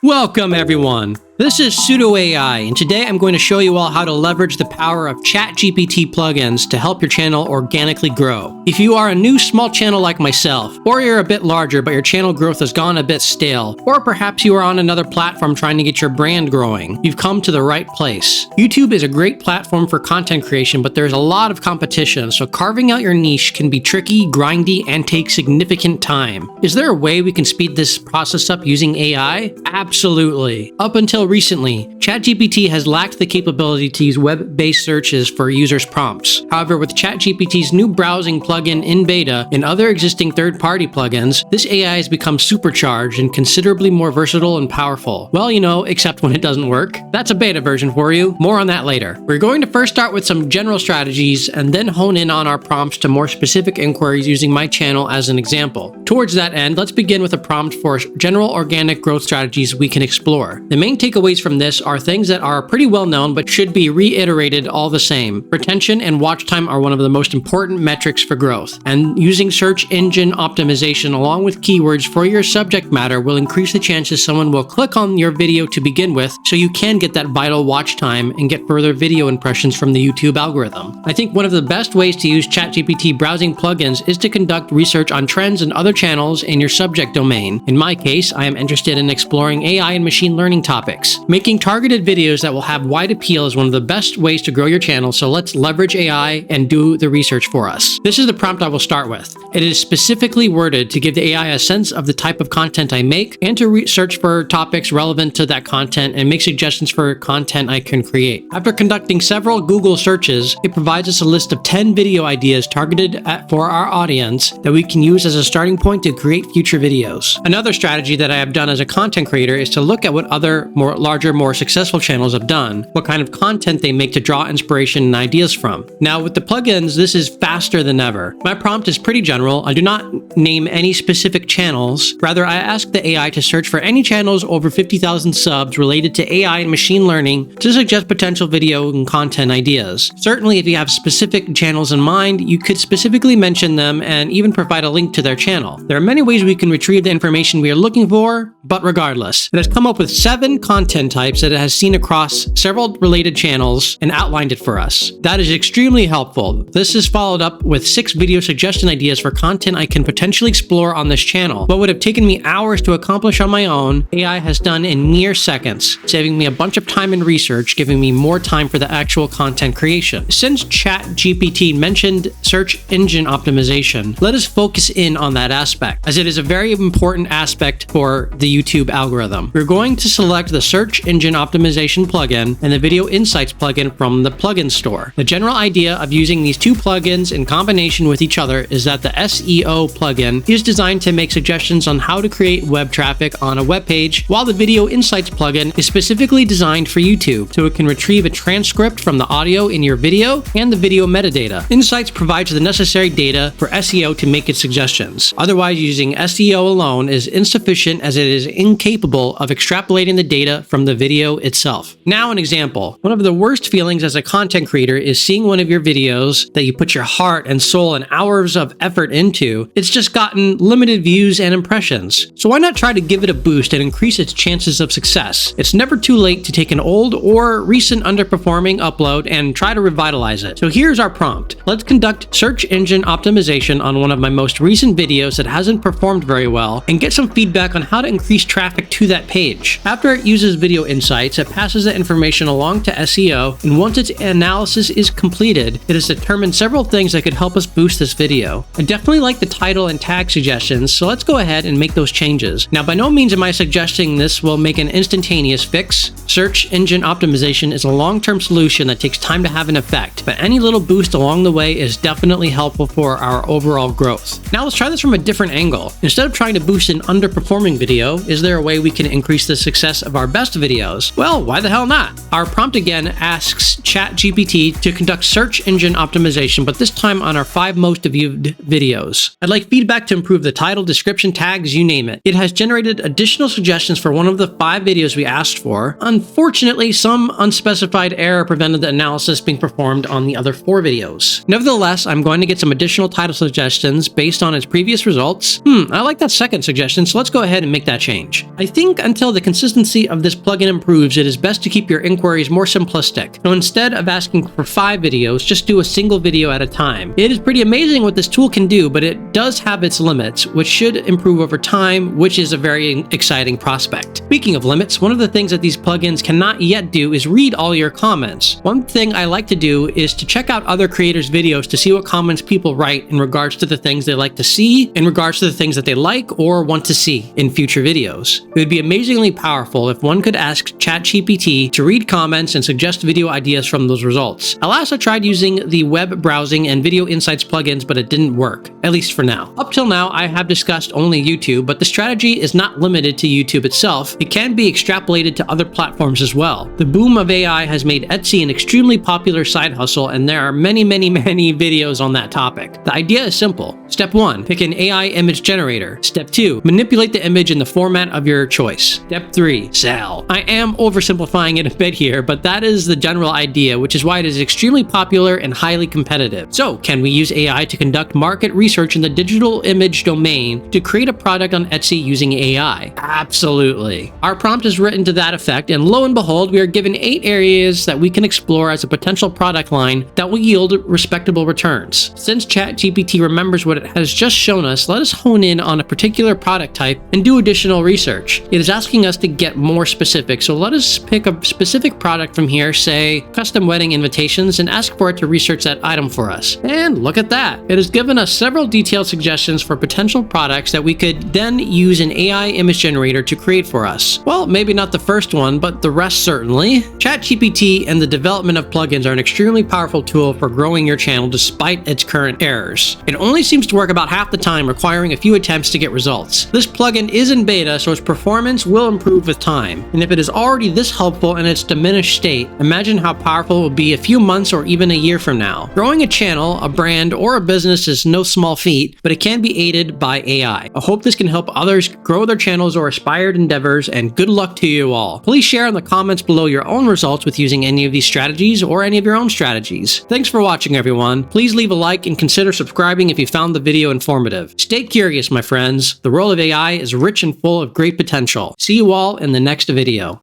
Welcome everyone! This is Pseudo AI, and today I'm going to show you all how to leverage the power of ChatGPT plugins to help your channel organically grow. If you are a new small channel like myself, or you're a bit larger but your channel growth has gone a bit stale, or perhaps you are on another platform trying to get your brand growing, you've come to the right place. YouTube is a great platform for content creation, but there's a lot of competition, so carving out your niche can be tricky, grindy, and take significant time. Is there a way we can speed this process up using AI? Absolutely. Up until recently, ChatGPT has lacked the capability to use web-based searches for users' prompts. However, with ChatGPT's new browsing plugin in beta and other existing third-party plugins, this AI has become supercharged and considerably more versatile and powerful. Well, except when it doesn't work. That's a beta version for you. More on that later. We're going to first start with some general strategies and then hone in on our prompts to more specific inquiries using my channel as an example. Towards that end, let's begin with a prompt for general organic growth strategies we can explore. The main takeaways from this are things that are pretty well known but should be reiterated all the same. Retention and watch time are one of the most important metrics for growth, and using search engine optimization along with keywords for your subject matter will increase the chances someone will click on your video to begin with, so you can get that vital watch time and get further video impressions from the YouTube algorithm. I think one of the best ways to use ChatGPT browsing plugins is to conduct research on trends and other channels in your subject domain. In my case, I am interested in exploring AI and machine learning topics. Making targeted videos that will have wide appeal is one of the best ways to grow your channel, so let's leverage AI and do the research for us. This is the prompt I will start with. It is specifically worded to give the AI a sense of the type of content I make and to search for topics relevant to that content and make suggestions for content I can create. After conducting several Google searches, it provides us a list of 10 video ideas targeted for our audience that we can use as a starting point to create future videos. Another strategy that I have done as a content creator is to look at what other larger, more successful channels have done, what kind of content they make to draw inspiration and ideas from. Now with the plugins, this is faster than ever. My prompt is pretty general. I do not name any specific channels. Rather, I ask the AI to search for any channels over 50,000 subs related to AI and machine learning to suggest potential video and content ideas. Certainly, if you have specific channels in mind, you could specifically mention them and even provide a link to their channel. There are many ways we can retrieve the information we are looking for, but regardless, it has come up with 7 content types that it has seen across several related channels and outlined it for us. That is extremely helpful. This is followed up with 6 video suggestion ideas for content I can potentially explore on this channel. What would have taken me hours to accomplish on my own, AI has done in mere seconds, saving me a bunch of time and research, giving me more time for the actual content creation. Since ChatGPT mentioned search engine optimization, let us focus in on that aspect, as it is a very important aspect for the YouTube algorithm. We're going to select the search engine optimization plugin and the video insights plugin from the plugin store. The general idea of using these two plugins in combination with each other is that the SEO plugin is designed to make suggestions on how to create web traffic on a web page, while the video insights plugin is specifically designed for YouTube, so it can retrieve a transcript from the audio in your video and the video metadata. Insights provides the necessary data for SEO to make its suggestions. Otherwise, using SEO alone is insufficient, as it is incapable of extrapolating the data from the video itself. Now an example. One of the worst feelings as a content creator is seeing one of your videos that you put your heart and soul and hours of effort into. It's just gotten limited views and impressions. So why not try to give it a boost and increase its chances of success? It's never too late to take an old or recent underperforming upload and try to revitalize it. So here's our prompt. Let's conduct search engine optimization on one of my most recent videos that hasn't performed very well and get some feedback on how to increase traffic to that page. After it uses video insights, it passes the information along to SEO, and once its analysis is completed, it has determined several things that could help us boost this video. I definitely like the title and tag suggestions, so let's go ahead and make those changes. Now, by no means am I suggesting this will make an instantaneous fix. Search engine optimization is a long-term solution that takes time to have an effect, but any little boost along the way is definitely helpful for our overall growth. Now let's try this from a different angle. Instead of trying to boost an underperforming video, is there a way we can increase the success of our best videos? Well, why the hell not? Our prompt again asks ChatGPT to conduct search engine optimization, but this time on our 5 most viewed videos. I'd like feedback to improve the title, description, tags, you name it. It has generated additional suggestions for one of the 5 videos we asked for. Unfortunately, some unspecified error prevented the analysis being performed on the other 4 videos. Nevertheless, I'm going to get some additional title suggestions based on its previous results. I like that second suggestion, so let's go ahead and make that change. I think until the consistency of this plugin improves, it is best to keep your inquiries more simplistic. So instead of asking for 5 videos, just do a single video at a time. It is pretty amazing what this tool can do, but it does have its limits, which should improve over time, which is a very exciting prospect. Speaking of limits, one of the things that these plugins cannot yet do is read all your comments. One thing I like to do is to check out other creators' videos to see what comments people write in regards to the things they like to see, in regards to the things that they like or want to see in future videos. It would be amazingly powerful if one could ask ChatGPT to read comments and suggest video ideas from those results. I also tried using the web browsing and video insights plugins, but it didn't work, at least for now. Up till now, I have discussed only YouTube, but the strategy is not limited to YouTube itself. It can be extrapolated to other platforms as well. The boom of AI has made Etsy an extremely popular side hustle, and there are many videos on that topic. The idea is simple. Step 1, pick an AI image generator. Step 2, manipulate the image in the format of your choice. Step 3, sell. I am oversimplifying it a bit here, but that is the general idea, which is why it is extremely popular and highly competitive. So, can we use AI to conduct market research in the digital image domain to create a product on Etsy using AI? Absolutely. Our prompt is written to that effect, and lo and behold, we are given 8 areas that we can explore as a potential product line that will yield respectable returns. Since ChatGPT remembers what it has just shown us, let us hone in on a particular product type and do additional research. It is asking us to get more specific, so let us pick a specific product from here, say custom wedding invitations, and ask for it to research that item for us. And look at that. It has given us several detailed suggestions for potential products that we could then use an AI image generator to create for us. Well, maybe not the first one, but the rest certainly. ChatGPT and the development of plugins are an extremely powerful tool for growing your channel despite its current errors. It only seems to work about half the time, requiring a few attempts to get results. This plugin is in beta, so its performance will improve with time. And if it is already this helpful in its diminished state, imagine how powerful it will be a few months or even a year from now. Growing a channel, a brand, or a business is no small feat, but it can be aided by AI. I hope this can help others grow their channels or aspired endeavors, and good luck to you all. Please share in the comments below your own results with using any of these strategies or any of your own strategies. Thanks for watching, everyone. Please leave a like and consider subscribing if you found the video informative. Stay curious, my friends. The world of AI is rich and full of great potential. See you all in the next video.